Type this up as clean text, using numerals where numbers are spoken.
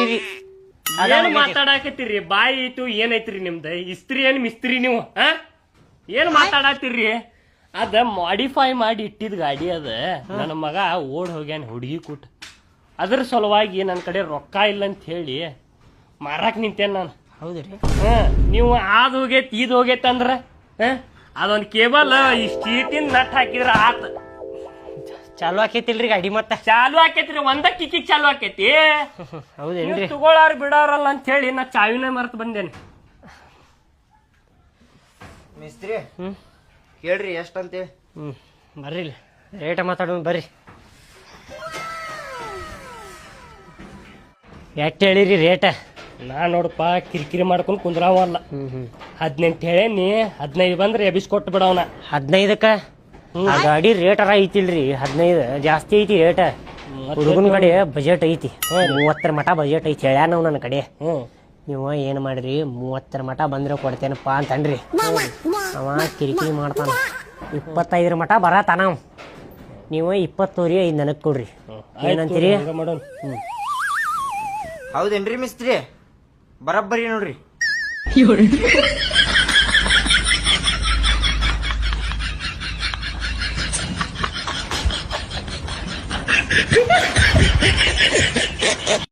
ಮಾತಾಡಕತ್ತೀರಿ ಏನ್ ಮಾತಾಡಕತ್ತೀರಿ? ಬಾಯಿ ಐತು ಏನೈತ್ರಿ ನಿಮ್ದ? ಇಸ್ತ್ರಿ ಏನ್ ಮಿಸ್ತ್ರಿ ನೀವು? ಏನ್ ಮಾತಾಡತ್ತೀರಿ? ಅದ ಮಾಡಿಫೈ ಮಾಡಿ ಇಟ್ಟಿದ್ ಗಾಡಿ ಅದ. ನನ್ನ ಮಗ ಓಡ್ ಹೋಗ್ಯಾನ ಹುಡುಗಿ ಕೂಟ. ಅದ್ರ ಸಲುವಾಗಿ ನನ್ನ ಕಡೆ ರೊಕ್ಕ ಇಲ್ಲ ಅಂತ ಹೇಳಿ ಮಾರಾಕ್ ನಿಂತೇನೆ ನಾನು. ಹೌದ್ರಿ? ನೀವು ಆದ್ ಹೋಗೈತಿ ಇದ್ ಹೋಗೈತಿ ಅಂದ್ರ ಅದೊಂದ್ ಕೇಬಲ್ ಇಷ್ಟೀಟಿನ್ ನಟ್ ಹಾಕಿದ್ರ ಆತ. ಚಾಲು ಆಕೈತಿಲ್ರಿ ಗಾಡಿ? ಮತ್ತ ಚಾಲು ಆಕೈತ್ರಿ, ಒಂದ ಕಿಕ್ಕಿಗ್ ಚಾಲು ಆಕೈತಿ. ಹೌದೇನ್ರಿ? ತಗೊಳ್ಳಾರ ಬಿಡಾರಲ್ಲ ಅಂತ ಹೇಳಿ ನಾ ಚಾವಿನ ಮರ್ತ್ ಬಂದೇನೆ. ಮಿಸ್ತ್ರಿ ಕೇಳ್ರಿ ಎಷ್ಟಂತೇಳಿ. ಬರ್ರಿ ರೇಟ ಮಾತಾಡೋಣ ಬರ್ರಿ. ಎಷ್ಟು ಹೇಳಿರಿ ರೇಟ? ನಾ ನೋಡಪ್ಪ ಕಿರಿಕಿರಿ ಮಾಡ್ಕೊಂಡು ಕುಂದ್ರಾವಲ್ಲ. 18 ಹೇಳೇನಿ, 15 ಬಂದ್ರೆ ಎಬಿಸ್ಕೊಟ್ಟು ಬಿಡವನ. 15ಕ್ಕ? ಆ ಗಾಡಿ ರೇಟರ ಐತಿಲ್ರಿ 15 ಜಾಸ್ತಿ ಐತಿ ರೇಟ. ಹುಡುಗನ ಕಡೆ ಬಜೆಟ್ ಐತಿ, 30 ಮಟ ಬಜೆಟ್ ಐತಿ ಹೇಳ್ಯಾನ ನಾವು ನನ್ನ ಕಡೆ. ನೀವು ಏನ್ ಮಾಡ್ರಿ 30 ಮಟ ಬಂದ್ರೆ ಕೊಡ್ತೇನಪ್ಪ ಅಂತನ್ರಿ. ಅವ ಕಿರಿಕಿರಿ ಮಾಡ್ತಾನ. 25 ಮಟ ಬರತಾನ. ನೀವು 20 ನನಗ್ ಕೊಡ್ರಿ. ಏನಂತೀರಿ? ಹೌದೇನ್ರಿ ಮಿಸ್ತ್ರಿ? ಬರಬ್ಬರಿ ನೋಡ್ರಿ.